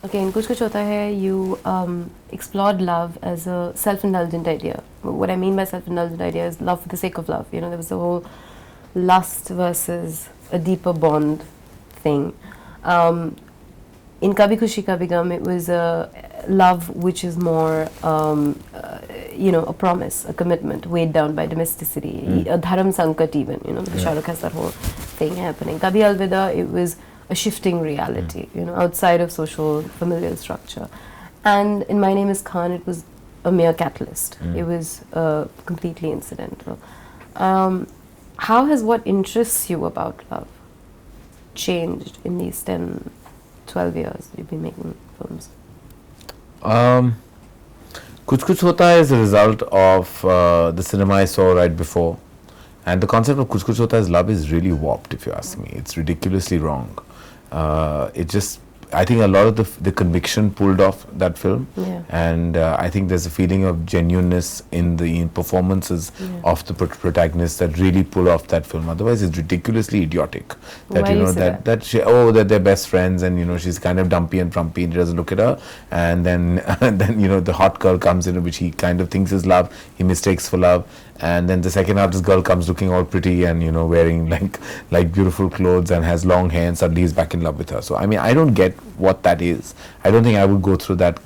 Okay, in Kuch Kuch Hota Hai, you explored love as a self-indulgent idea. What I mean by self-indulgent idea is love for the sake of love. You know, there was the whole lust versus a deeper bond thing. In Kabhi Khushi Kabhi Gum, it was a love which is more, a promise, a commitment, weighed down by domesticity, a dharam sankat even, because Shah Rukh has that whole thing happening. Kabhi Alvida, it was a shifting reality, outside of social familial structure. And in My Name is Khan, it was a mere catalyst. It was completely incidental. How has what interests you about love changed in these 10, 12 years you've been making films? Kuch Kuch Hota Hai is a result of the cinema I saw right before. And the concept of Kuch Kuch Hota Hai's love is really warped, if you ask me. It's ridiculously wrong. I think a lot of the conviction pulled off that film, and I think there's a feeling of genuineness in the Yeah. performances of the protagonists that really pull off that film. Otherwise, it's ridiculously idiotic. That Why do you say that they're best friends, and she's kind of dumpy and frumpy, and he doesn't look at her, and then the hot girl comes in, which he kind of thinks is love, he mistakes for love. And then the second half, this girl comes looking all pretty and wearing like beautiful clothes and has long hair, and suddenly he's back in love with her. So I mean, I don't get what that is. I don't think I would go through that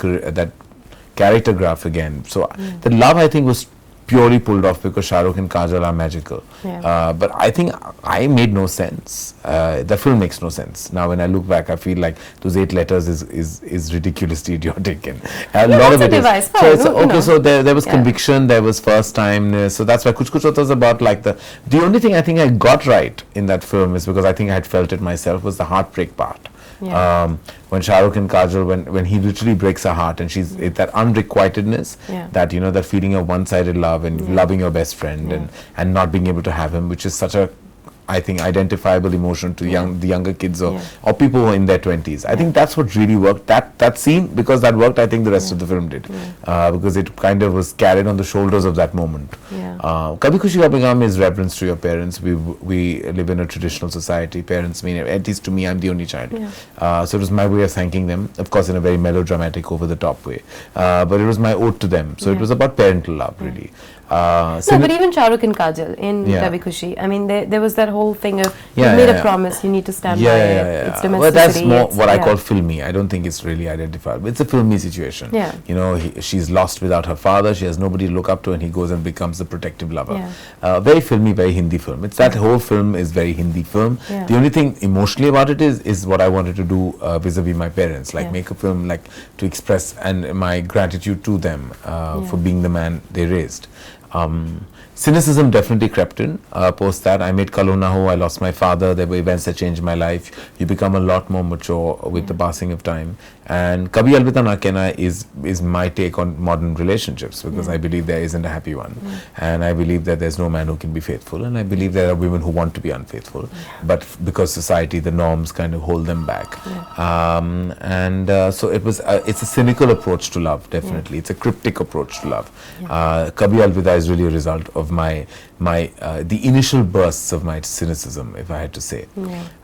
character graph again. So the love, I think, was purely pulled off because Shah Rukh and Kajal are magical. But I think I made no sense. The film makes no sense. Now when I look back, I feel like those 8 letters is ridiculously idiotic, and a lot of it is. So there was conviction, there was first time. So that's why Kuch Kuch Hota was about the only thing I think I got right in that film is because I think I had felt it myself was the heartbreak part. When Shah Rukh and Kajal, when he literally breaks her heart, and she's that unrequitedness, that that feeling of one-sided love and loving your best friend and not being able to have him, which is such a, I think, identifiable emotion to the younger kids or people who are in their 20s. I think that's what really worked. That scene, because that worked, I think the rest of the film did, because it kind of was carried on the shoulders of that moment. Kabhi Khushi Kabhi Gum is reverence to your parents. We live in a traditional society. Parents mean, at least to me, I'm the only child. So it was my way of thanking them, of course in a very melodramatic, over-the-top way. But it was my ode to them. So it was about parental love, really. But even Shah Rukh and Kajal in Kabhi Khushi, I mean, there was that whole thing of you made a promise, you need to stand by it. It's domesticity. Well, that's more what I call filmy. I don't think it's really identifiable. It's a filmy situation. She's lost without her father. She has nobody to look up to, and he goes and becomes the protective lover. Very filmy, very Hindi film. It's that whole film is very Hindi film. The only thing emotionally about it is what I wanted to do vis-a-vis my parents, make a film to express and my gratitude to them for being the man they raised. Cynicism definitely crept in post that. I made Kalo Na Ho, I lost my father, there were events that changed my life. You become a lot more mature with the passing of time. And Kabhi Alvita Na Kehna is my take on modern relationships, because I believe there isn't a happy one. And I believe that there's no man who can be faithful, and I believe there are women who want to be unfaithful, but because society, the norms kind of hold them back. So it's a cynical approach to love, definitely. It's a cryptic approach to love. Kabhi Alvida is really a result of the initial bursts of my cynicism, if I had to say.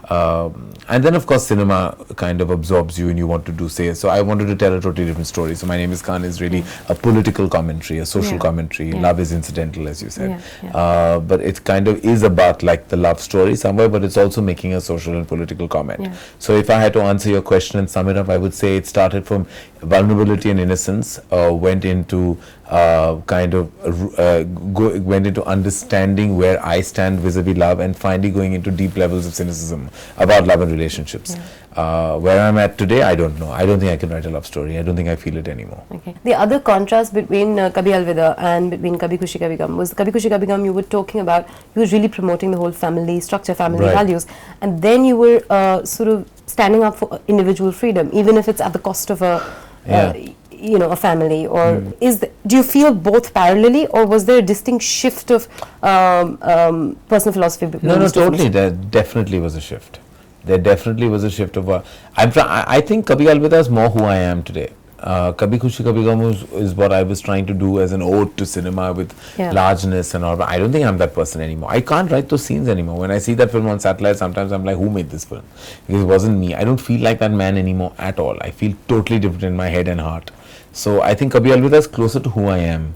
And then of course cinema kind of absorbs you and you want to do so I wanted to tell a totally different story. So My Name is Khan is really a political commentary, a social commentary. Love is incidental, as you said. But it kind of is about the love story somewhere, but it's also making a social and political comment. So if I had to answer your question and sum it up, I would say it started from vulnerability and innocence, went into went into understanding where I stand vis-a-vis love, and finally going into deep levels of cynicism about love and relationships. Where I'm at today, I don't know. I don't think I can write a love story. I don't think I feel it anymore. Okay. The other contrast between Kabhi Alvida and between Kabhi Khushi Kabhi Gum was Kabhi Khushi Kabhi Gum, you were talking about, you were really promoting the whole family structure, family values, and then you were sort of standing up for individual freedom, even if it's at the cost of a a family, or do you feel both parallelly, or was there a distinct shift of personal philosophy between No, totally. There definitely was a shift. There definitely was a shift of I think Kabhi Alvida is more who I am today. Kabhi Khushi Kabhi Gum is what I was trying to do as an ode to cinema with largeness and all. But I don't think I'm that person anymore. I can't write those scenes anymore. When I see that film on satellite, sometimes I'm like, who made this film? Because it wasn't me. I don't feel like that man anymore at all. I feel totally different in my head and heart. So I think Kabhi Alvida is closer to who I am.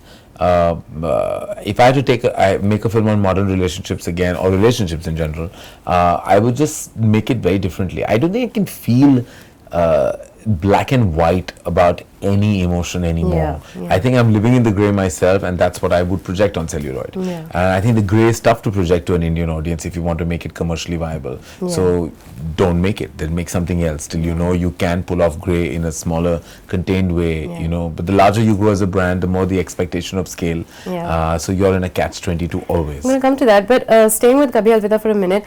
If I had to make a film on modern relationships again, or relationships in general, I would just make it very differently. I don't think I can feel black and white about any emotion anymore. I think I'm living in the grey myself, and that's what I would project on celluloid. And I think the grey is tough to project to an Indian audience if you want to make it commercially viable. So don't make it, then make something else till you know you can pull off grey in a smaller, contained way, you know. But the larger you grow as a brand, the more the expectation of scale. So you're in a catch-22 always. I'm going to come to that, but staying with Kabhi Alvida for a minute,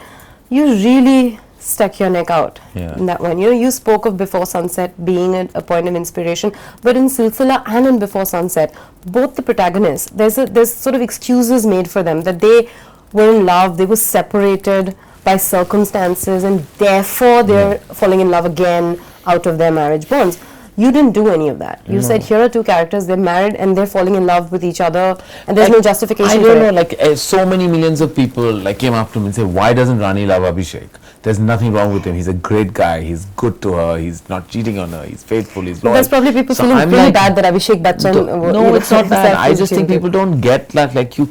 you really stuck your neck out in that one. You know, you spoke of Before Sunset being a point of inspiration, but in Silsila and in Before Sunset, both the protagonists, there's sort of excuses made for them that they were in love, they were separated by circumstances, and therefore they're falling in love again out of their marriage bonds. You didn't do any of that. You said here are two characters, they're married and they're falling in love with each other, and there's no justification I for don't it. know, like so many millions of people like came up to me and said, why doesn't Rani love Abhishek? There's nothing wrong with him. He's a great guy. He's good to her. He's not cheating on her. He's faithful. He's loyal. There's probably people feeling I'm really like, bad that Abhishek Bachchan... No, it's not that. I just think people don't get that. Like you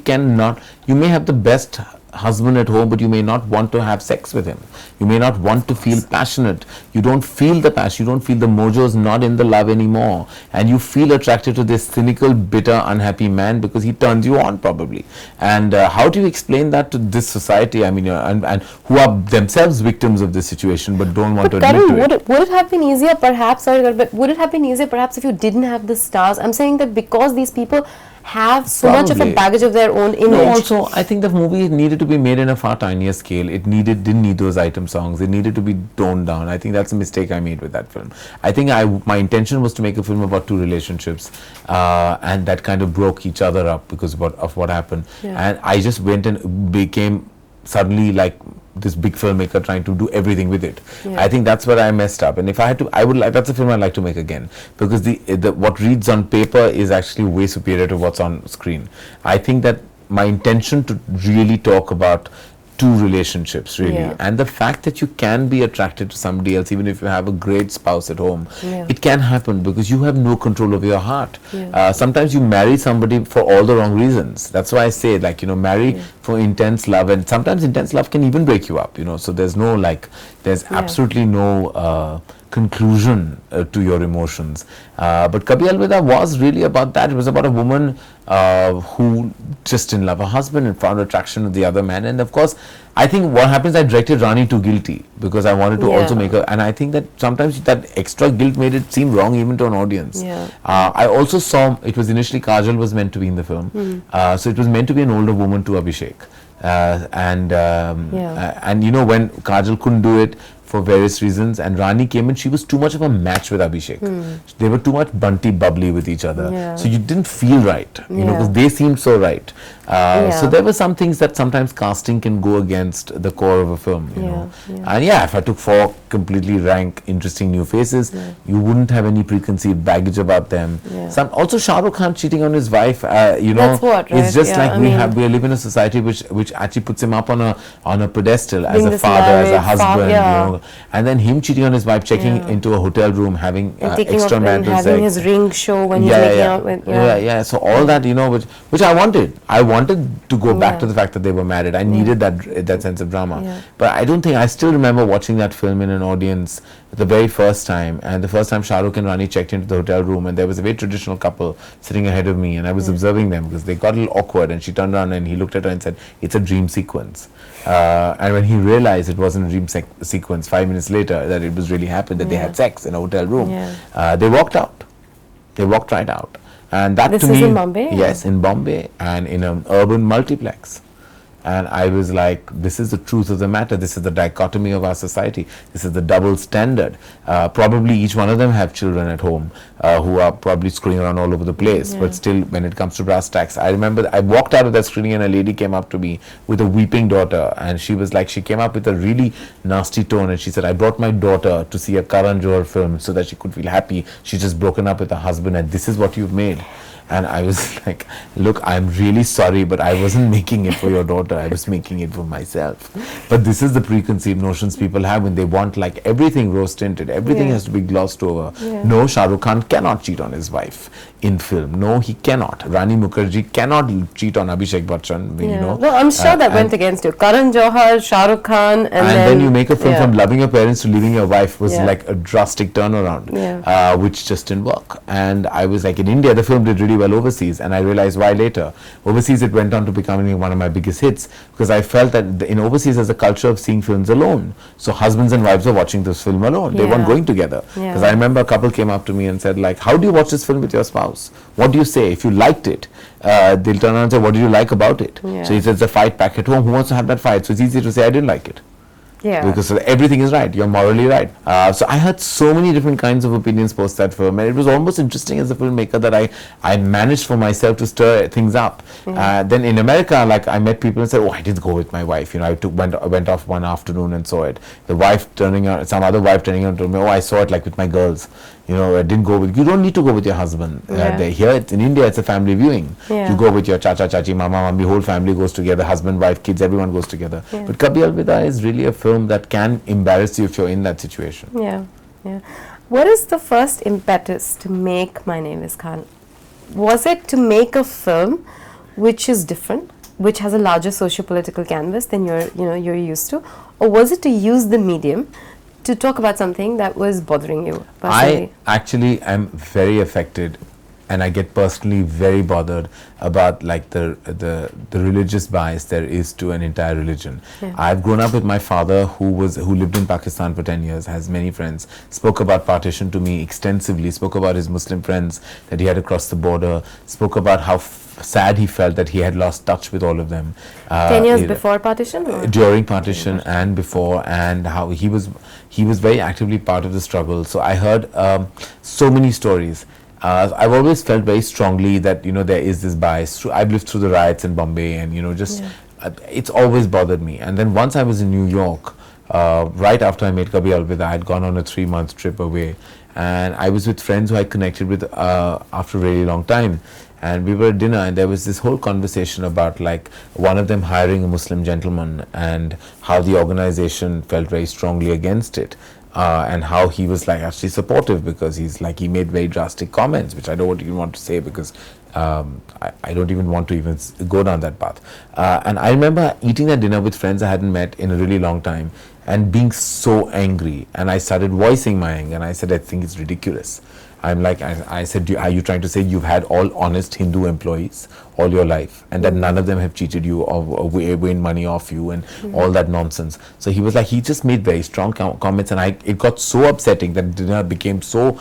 may have the best husband at home, but you may not want to have sex with him. You may not want to feel passionate. You don't feel the passion. You don't feel the mojo's not in the love anymore. And you feel attracted to this cynical, bitter, unhappy man because he turns you on probably. And how do you explain that to this society? I mean, and who are themselves victims of this situation but don't want to admit to it. Would it have been easier perhaps, but would it have been easier perhaps if you didn't have the stars? I'm saying that because these people have so much of a baggage of their own image. No, also, I think the movie needed to be made in a far tinier scale. It didn't need those item songs. It needed to be toned down. I think that's a mistake I made with that film. I think my intention was to make a film about two relationships, and that kind of broke each other up because of what happened. And I just went and became suddenly like this big filmmaker trying to do everything with it. I think that's where I messed up. And if I had to, that's a film I'd like to make again, because the what reads on paper is actually way superior to what's on screen. I think that my intention to really talk about two relationships really, and the fact that you can be attracted to somebody else even if you have a great spouse at home, it can happen because you have no control over your heart. Sometimes you marry somebody for all the wrong reasons. That's why I say, like, you know, marry for intense love, and sometimes intense love can even break you up, you know. So there's no there's absolutely no conclusion to your emotions. But Kabhi Alvida was really about that. It was about a woman who just didn't love her husband and found attraction to the other man. And of course, I think what happens, I directed Rani Too Guilty because I wanted to also make her, and I think that sometimes that extra guilt made it seem wrong even to an audience. I also saw, it was initially Kajal was meant to be in the film. So it was meant to be an older woman to Abhishek. And you know, when Kajal couldn't do it for various reasons and Rani came in, she was too much of a match with Abhishek. They were too much bunty bubbly with each other. So you didn't feel right, you know, because they seemed so right. So there were some things that sometimes casting can go against the core of a film, you know. And if I took 4 completely rank, interesting new faces, you wouldn't have any preconceived baggage about them. Also Shah Rukh Khan cheating on his wife, you know, it's just like we live in a society which actually puts him up on a pedestal as a father, as a husband, you know. And then him cheating on his wife, checking into a hotel room, having extra marital sex, having his ring show when he's making out with so all that, you know, which I wanted to go back to the fact that they were married. I needed that sense of drama. But I still remember watching that film in an audience the very first time, and the first time Shah Rukh and Rani checked into the hotel room, and there was a very traditional couple sitting ahead of me, and I was observing them because they got a little awkward, and she turned around and he looked at her and said, "It's a dream sequence." And when he realized it wasn't a dream sequence 5 minutes later, that it was really happened, that they had sex in a hotel room, they walked out. They walked right out. And that this to me, is in Bombay? Yes, in Bombay, and in an urban multiplex. And I was like, this is the truth of the matter. This is the dichotomy of our society. This is the double standard. Probably each one of them have children at home who are probably screwing around all over the place. But still, when it comes to brass tacks, I remember I walked out of that screening and a lady came up to me with a weeping daughter. And she was like, she came up with a really nasty tone. And she said, I brought my daughter to see a Karan Johar film so that she could feel happy. She's just broken up with her husband and this is what you've made. And I was like, look, I'm really sorry, but I wasn't making it for your daughter. I was making it for myself. But this is the preconceived notions people have when they want like everything rose tinted. Everything has to be glossed over. No, Shah Rukh Khan cannot cheat on his wife in film. No, he cannot. Rani Mukherjee cannot cheat on Abhishek Bachchan. You know. No, I'm sure that went against you. Karan Johar, Shah Rukh Khan, and then you make a film from loving your parents to leaving your wife was like a drastic turnaround, which just didn't work. And I was like, in India, the film did really well overseas, and I realized why later. Overseas, it went on to becoming one of my biggest hits because I felt that in overseas, there's a culture of seeing films alone. So husbands and wives are watching this film alone. They weren't going together. Because I remember a couple came up to me and said, like, how do you watch this film with your spouse? What do you say? If you liked it, they'll turn around and say, what did you like about it? So he says, a fight back at home. Who wants to have that fight? So it's easy to say, I didn't like it. Because everything is right, you're morally right. So I heard so many different kinds of opinions post that film, and it was almost interesting as a filmmaker that I managed for myself to stir things up. Then in America, like I met people and said, oh, I didn't go with my wife, you know, went off one afternoon and saw it. The wife turning out, some other wife turning out to me, oh, I saw it like with my girls. You know, I didn't go with, you don't need to go with your husband. Here in India, it's a family viewing. You go with your chacha, chachi, mama, mummy, whole family goes together, husband, wife, kids, everyone goes together. But Kabhi Alvida is really a film that can embarrass you if you're in that situation. What is the first impetus to make My Name is Khan? Was it to make a film which is different, which has a larger socio-political canvas than you're used to, or was it to use the medium to talk about something that was bothering you personally? I actually am very affected, and I get personally very bothered about like the religious bias there is to an entire religion. I've grown up with my father who lived in Pakistan for 10 years, has many friends, spoke about partition to me extensively, spoke about his Muslim friends that he had across the border, spoke about how sad he felt that he had lost touch with all of them. 10 years before partition? Or? During partition and before, and how he was very actively part of the struggle. So I heard so many stories. I've always felt very strongly that, you know, there is this bias. I've lived through the riots in Bombay, and, you know, just it's always bothered me. And then once I was in New York, right after I made Kabhi Alvida, I had gone on a 3-month trip away, and I was with friends who I connected with after a really long time. And we were at dinner, and there was this whole conversation about like one of them hiring a Muslim gentleman and how the organization felt very strongly against it. And how he was like actually supportive because he made very drastic comments, which I don't even want to say because I don't even want to even go down that path. And I remember eating that dinner with friends I hadn't met in a really long time and being so angry. And I started voicing my anger, and I said, I think it's ridiculous. I'm like, I said, are you trying to say you've had all honest Hindu employees all your life and that none of them have cheated you or gained money off you and all that nonsense? So he was like, he just made very strong comments, and it got so upsetting that dinner became so,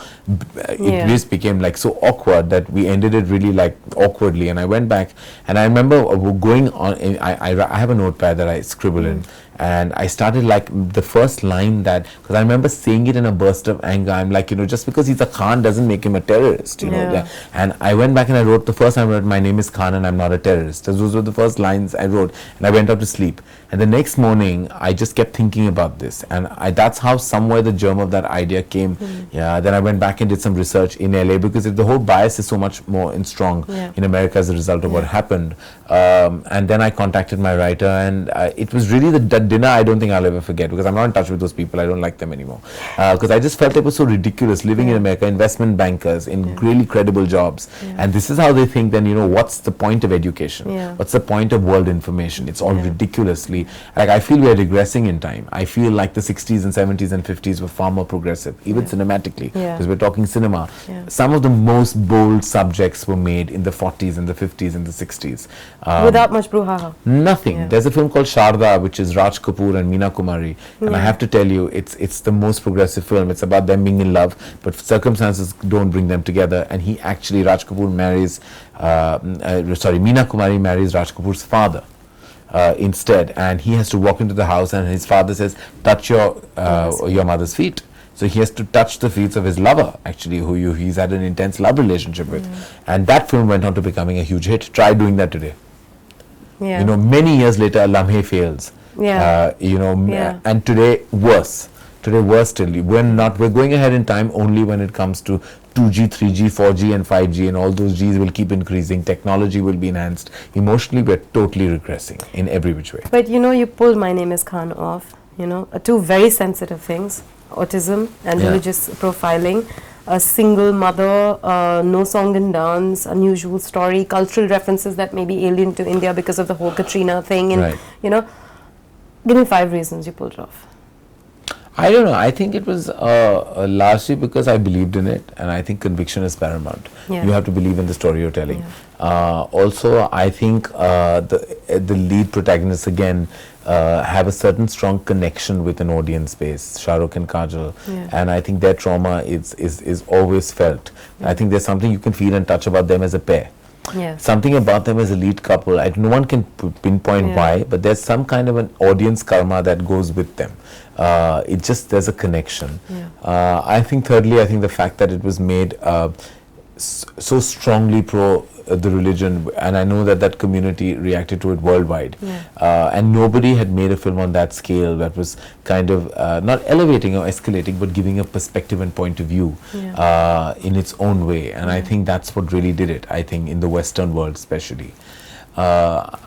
it just became like so awkward that we ended it really like awkwardly. And I went back, and I remember going on, I have a notepad that I scribble in. And I started like the first line that, because I remember saying it in a burst of anger. I'm like, you know, just because he's a Khan doesn't make him a terrorist, you know. And I went back and I wrote, the first time I wrote, my name is Khan and I'm not a terrorist. Those were the first lines I wrote, and I went up to sleep. And the next morning, I just kept thinking about this, and that's how somewhere the germ of that idea came. Then I went back and did some research in LA, because the whole bias is so much more and strong in America as a result of what happened. And then I contacted my writer, and it was really that dinner I don't think I'll ever forget, because I'm not in touch with those people. I don't like them anymore, because I just felt it was so ridiculous living in America, investment bankers in really credible jobs, and this is how they think. Then, you know, what's the point of education? What's the point of world information? It's all ridiculously, like, I feel we are regressing in time. I feel like the 60s and 70s and 50s were far more progressive, even cinematically, because we're talking cinema. Some of the most bold subjects were made in the 40s and the 50s and the 60s. Without much brouhaha. Nothing. There's a film called Sharda, which is Raj Kapoor and Meena Kumari, and I have to tell you, it's the most progressive film. It's about them being in love, but circumstances don't bring them together, and Raj Kapoor marries, Meena Kumari marries Raj Kapoor's father. instead, and he has to walk into the house and his father says, touch your mother's feet. So he has to touch the feet of his lover, actually, who he's had an intense love relationship with. And that film went on to becoming a huge hit. Try doing that today. Yeah. You know, many years later, A Lamhe fails. Yeah. You know, Yeah. and today worse. Today worse still. We're going ahead in time only when it comes to 2G, 3G, 4G and 5G, and all those Gs will keep increasing. Technology will be enhanced. Emotionally, we're totally regressing in every which way. But you know, you pulled My Name is Khan off, you know, two very sensitive things, autism and religious profiling, a single mother, no song and dance, unusual story, cultural references that may be alien to India because of the whole Katrina thing, and you know, give me 5 reasons you pulled it off. I don't know. I think it was largely because I believed in it, and I think conviction is paramount. You have to believe in the story you're telling. Also, I think the lead protagonists again have a certain strong connection with an audience base, Shah Rukh and Kajal, and I think their trauma is always felt. I think there's something you can feel and touch about them as a pair. Something about them as a lead couple. No one can pinpoint why, but there's some kind of an audience karma that goes with them. There's a connection. I think thirdly, I think the fact that it was made so strongly pro the religion, and I know that community reacted to it worldwide, and nobody had made a film on that scale that was kind of not elevating or escalating, but giving a perspective and point of view in its own way, and I think that's what really did it, I think, in the Western world especially.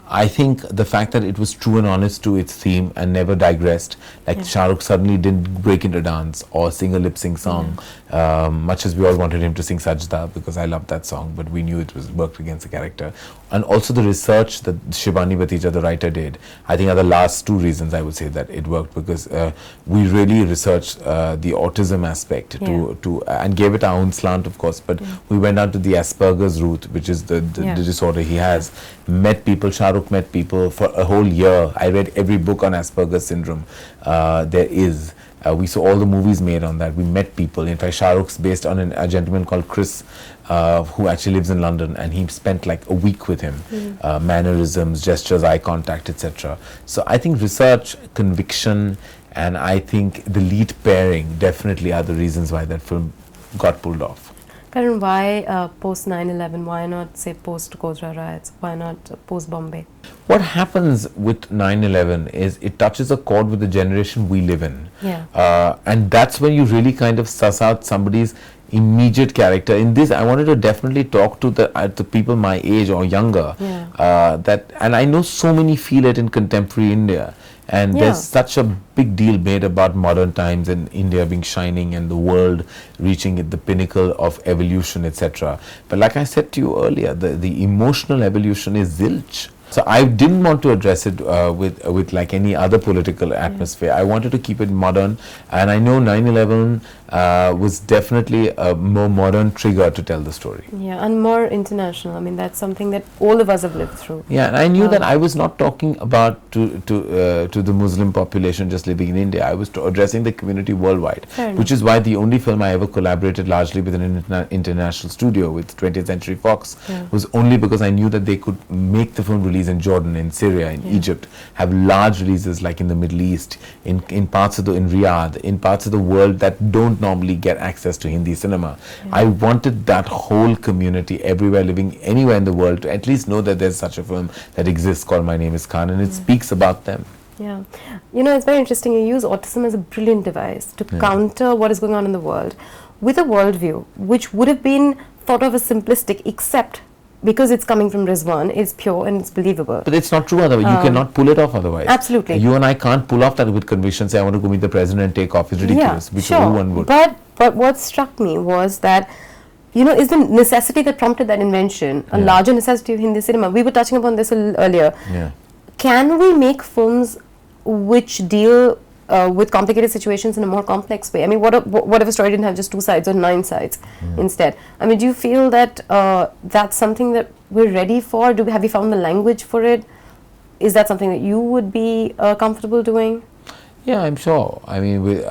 I think the fact that it was true and honest to its theme and never digressed, like Shah Rukh suddenly didn't break into dance or sing a lip sync song, much as we all wanted him to sing Sajda, because I loved that song, but we knew it was worked against the character. And also the research that Shivani Batija, the writer, did, I think are the last 2 reasons I would say that it worked, because we really researched the autism aspect to and gave it our own slant, of course, but we went out to the Asperger's route, which is the disorder he has. Met people, Shah Rukh met people for a whole year. I read every book on Asperger's syndrome there is. We saw all the movies made on that. We met people. In fact, Shah Rukh's based on a gentleman called Chris, who actually lives in London, and he spent like a week with him. Mannerisms, gestures, eye contact, etc. So I think research, conviction, and I think the lead pairing definitely are the reasons why that film got pulled off. Karan, why post 9/11? Why not say post Godhra riots? Why not post Bombay? What happens with 9/11 is it touches a chord with the generation we live in. And that's when you really kind of suss out somebody's immediate character. In this, I wanted to definitely talk to the people my age or younger. And I know so many feel it in contemporary India. And there's such a big deal made about modern times and India being shining and the world reaching the pinnacle of evolution, etc. But like I said to you earlier, the emotional evolution is zilch. So I didn't want to address it with like any other political atmosphere. I wanted to keep it modern, and I know 9/11 was definitely a more modern trigger to tell the story. And more international. I mean, that's something that all of us have lived through. And I knew that I was not talking about to the Muslim population just living in India. I was addressing the community worldwide, which is why the only film I ever collaborated largely with an international studio, with 20th Century Fox, was only because I knew that they could make the film release in Jordan, in Syria, in Egypt, have large releases like in the Middle East, in parts of in Riyadh, in parts of the world that don't normally get access to Hindi cinema. I wanted that whole community everywhere, living anywhere in the world, to at least know that there's such a film that exists called My Name is Khan, and it speaks about them. You know, it's very interesting. You use autism as a brilliant device to counter what is going on in the world with a worldview which would have been thought of as simplistic, except because it's coming from Rizwan, it's pure and it's believable. But it's not true otherwise. You cannot pull it off otherwise. Absolutely. You and I can't pull off that with conviction, say I want to go meet the president and take off. It's ridiculous, which everyone would. But what struck me was that, you know, is the necessity that prompted that invention a larger necessity of Hindi cinema? We were touching upon this a little earlier. Can we make films which deal with complicated situations in a more complex way? I mean, what if a story didn't have just 2 sides or 9 sides instead? I mean, do you feel that that's something that we're ready for? Have you found the language for it? Is that something that you would be comfortable doing? Yeah, I'm sure. I mean,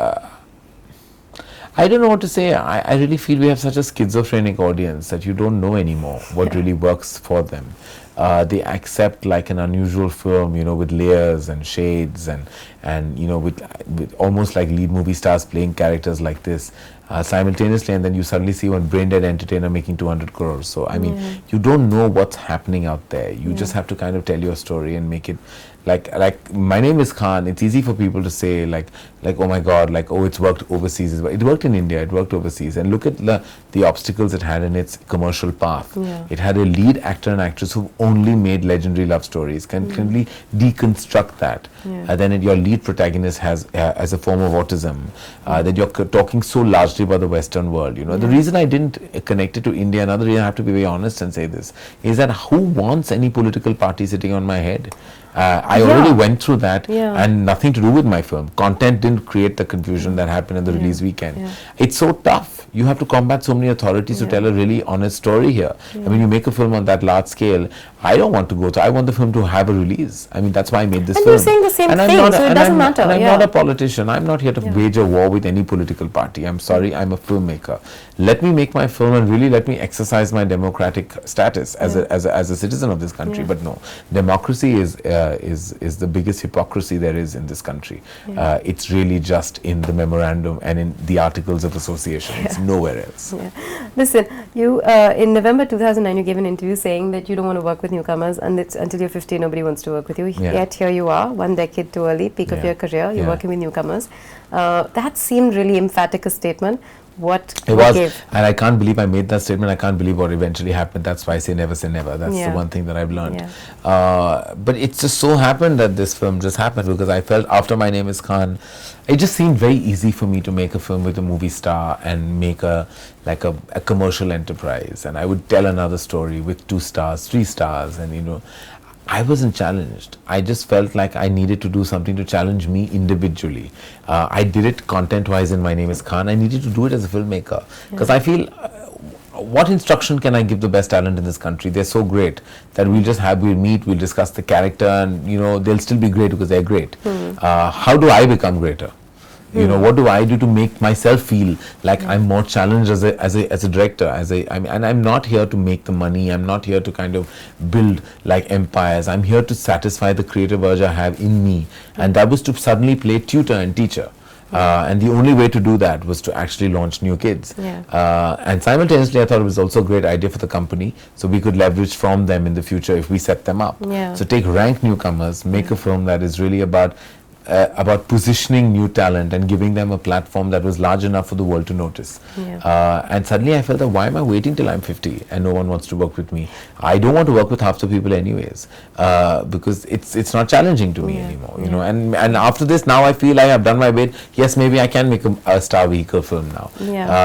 I don't know what to say. I really feel we have such a schizophrenic audience that you don't know anymore what really works for them. they accept like an unusual film, with layers and shades and with almost like lead movie stars playing characters like this simultaneously, and then you suddenly see one brain dead entertainer making 200 crores. So I mean, you don't know what's happening out there. You just have to kind of tell your story and make it like my name is Khan. It's easy for people to say like oh my god, like oh it's worked overseas. It worked in India, it worked overseas, and look at the obstacles it had in its commercial path. It had a lead actor and actress who only made legendary love stories. Can really deconstruct that. Then your lead protagonist has a form of autism. That you're talking so largely about the Western world. The reason I didn't connect it to India, another reason I have to be very honest and say this, is that who wants any political party sitting on my head? I already went through that, and nothing to do with my film. Content didn't create the confusion that happened in the release weekend. It's so tough. You have to combat so many authorities to tell a really honest story here. I mean, you make a film on that large scale. I don't want to go through. I want the film to have a release. I mean, that's why I made this film. And you're saying the same thing, so it doesn't matter. And I'm not a politician. I'm not here to wage a war with any political party. I'm sorry. I'm a filmmaker. Let me make my film and really let me exercise my democratic status as a citizen of this country. But no, democracy is the biggest hypocrisy there is in this country. It's really just in the memorandum and in the articles of association. It's nowhere else. Listen, you in November 2009 you gave an interview saying that you don't want to work with newcomers, and it's until you're 50 nobody wants to work with you. Yet here you are, 1 decade too early, peak of your career, you're working with newcomers. That seemed really emphatic a statement. What gave? And I can't believe I made that statement. I can't believe what eventually happened. That's why I say never say never. That's the one thing that I've learned. But it just so happened that this film just happened because I felt after My Name is Khan, it just seemed very easy for me to make a film with a movie star and make a commercial enterprise. And I would tell another story with 2 stars, 3 stars, and I wasn't challenged. I just felt like I needed to do something to challenge me individually. I did it content-wise in My Name is Khan. I needed to do it as a filmmaker because I feel what instruction can I give the best talent in this country? They're so great that we'll meet, we'll discuss the character, and they'll still be great because they're great. How do I become greater? What do I do to make myself feel like I'm more challenged as a director? And I'm not here to make the money. I'm not here to kind of build like empires. I'm here to satisfy the creative urge I have in me, and that was to suddenly play tutor and teacher. And the only way to do that was to actually launch New Kids. And simultaneously, I thought it was also a great idea for the company, so we could leverage from them in the future if we set them up. So take rank newcomers, make a film that is really about positioning new talent and giving them a platform that was large enough for the world to notice. And suddenly I felt that why am I waiting till I'm 50 and no one wants to work with me? I don't want to work with half the people anyways, because it's not challenging to me anymore. And after this, now I feel I have done my bit. Yes, maybe I can make a star vehicle film now,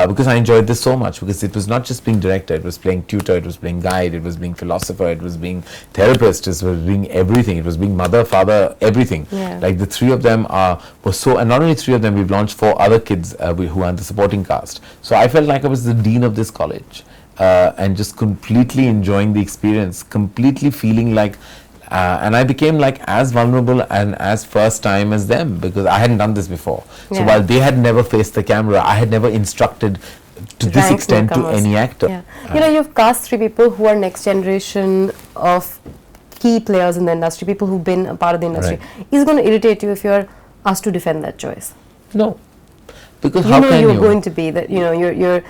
because I enjoyed this so much, because it was not just being director, it was playing tutor, it was playing guide, it was being philosopher, it was being therapist, it was being everything, it was being mother, father, everything. Like the 3 of them were so, and not only 3 of them, we've launched 4 other kids who are in the supporting cast. So I felt like I was the dean of this college, and just completely enjoying the experience, completely feeling like, and I became like as vulnerable and as first time as them, because I hadn't done this before. So while they had never faced the camera, I had never instructed to this extent to any actor. You've cast 3 people who are next generation of key players in the industry, people who've been a part of the industry. Is it going to irritate you if you're asked to defend that choice? No, because how can you're going to be that you're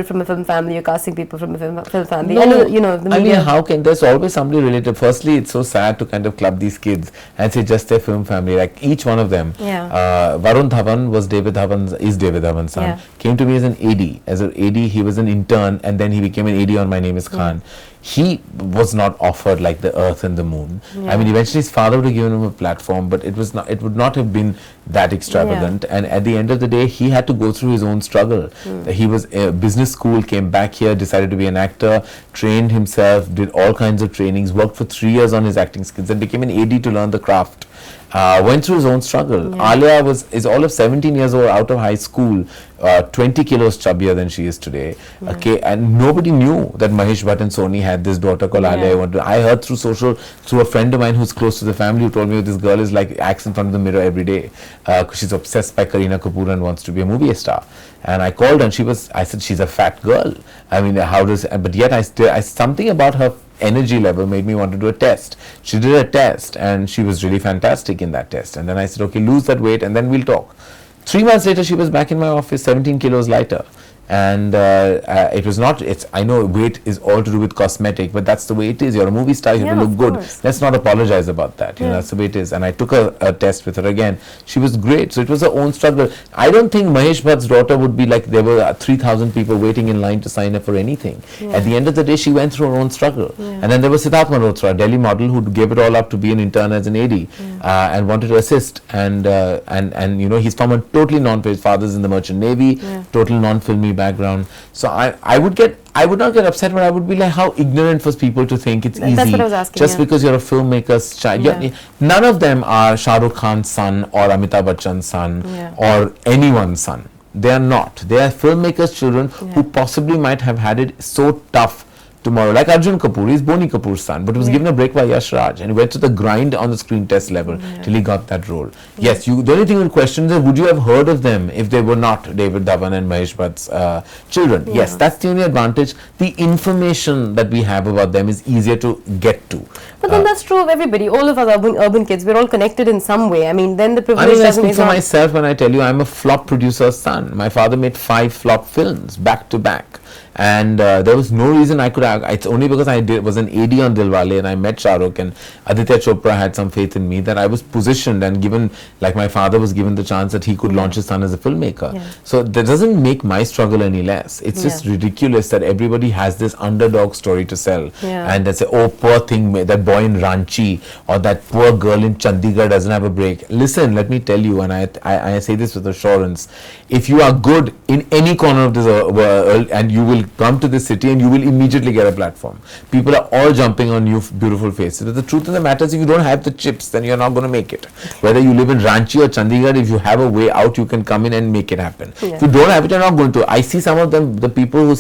from a film family, you're casting people from a film family. No, the media. I mean, how can, there's always somebody related. Firstly, it's so sad to kind of club these kids and say just their film family. Like each one of them, Varun Dhawan is David Dhawan's son, came to me as an AD. As an AD, he was an intern, and then he became an AD on My Name is Khan. He was not offered like the earth and the moon. I mean, eventually his father would have given him a platform, but it would not have been that extravagant. And at the end of the day, he had to go through his own struggle. He was business school, came back here, decided to be an actor, trained himself, did all kinds of trainings, worked for 3 years on his acting skills, and became an AD to learn the craft. Went through his own struggle. Alia is all of 17 years old, out of high school, 20 kilos chubbier than she is today. Okay, and nobody knew that Mahesh Bhatt and Sony had this daughter called Alia. I heard through a friend of mine who's close to the family, who told me this girl is like acts in front of the mirror every day. She's obsessed by Kareena Kapoor and wants to be a movie star. And I said she's a fat girl. I mean, but yet something about her energy level made me want to do a test. She did a test and she was really fantastic in that test. And then I said, okay, lose that weight and then we'll talk. 3 months later, she was back in my office, 17 kilos lighter. And it was not, I know weight is all to do with cosmetic, but that's the way it is. You're a movie star, you have to look good. Let's not apologize about that. You know, that's the way it is. And I took a test with her again. She was great. So it was her own struggle. I don't think Mahesh Bhatt's daughter would be like, there were 3,000 people waiting in line to sign up for anything. At the end of the day, she went through her own struggle. And then there was Siddharth Malhotra, a Delhi model who gave it all up to be an intern as an AD and wanted to assist. And you know, he's from a totally non-film, his father's in the Merchant Navy, total non-filmy background. So I would not get upset, but I would be like, how ignorant for people to think it's easy. That's what I was asking, just because you're a filmmaker's child. None of them are Shah Rukh Khan's son or Amitabh Bachchan's son or anyone's son. They are not. They are filmmakers' children who possibly might have had it so tough tomorrow. Like Arjun Kapoor, he's Boni Kapoor's son, but was given a break by Yash Raj and he went to the grind on the screen test level till he got that role. Yes, the only thing you question is, would you have heard of them if they were not David Dhawan and Mahesh Bhatt's children? Yes, that's the only advantage. The information that we have about them is easier to get to. But then that's true of everybody. All of us urban kids, we're all connected in some way. I mean, then the privilege I speak for myself when I tell you I'm a flop producer's son. My father made 5 flop films back to back. And there was no reason I could have. It's only because I was an AD on Dilwale and I met Shah Rukh and Aditya Chopra had some faith in me that I was positioned and given, like my father was given the chance that he could launch his son as a filmmaker. So that doesn't make my struggle any less. It's just ridiculous that everybody has this underdog story to sell. And they say, oh, poor thing, that boy in Ranchi or that poor girl in Chandigarh doesn't have a break. Listen, let me tell you, and I say this with assurance, if you are good in any corner of this world and you will come to this city and you will immediately get a platform. People are all jumping on you beautiful faces. But the truth of the matter is, if you don't have the chips, then you're not going to make it. Whether you live in Ranchi or Chandigarh, if you have a way out, you can come in and make it happen. If you don't have it, you're not going to. I see some of them, the people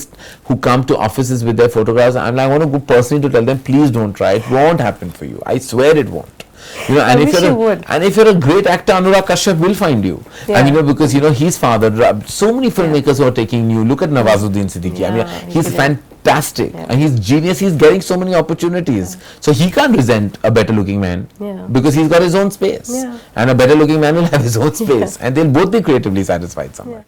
who come to offices with their photographs, I want to go personally to tell them, please don't try. It won't happen for you. I swear it won't. You know, and if you're a great actor, Anurag Kashyap will find you. And you know, because you know his father, so many filmmakers who are taking you. Look at Nawazuddin Siddiqui. I mean, he's fantastic and he's genius. He's getting so many opportunities. So he can't resent a better looking man because he's got his own space. And a better looking man will have his own space, and they'll both be creatively satisfied somewhere.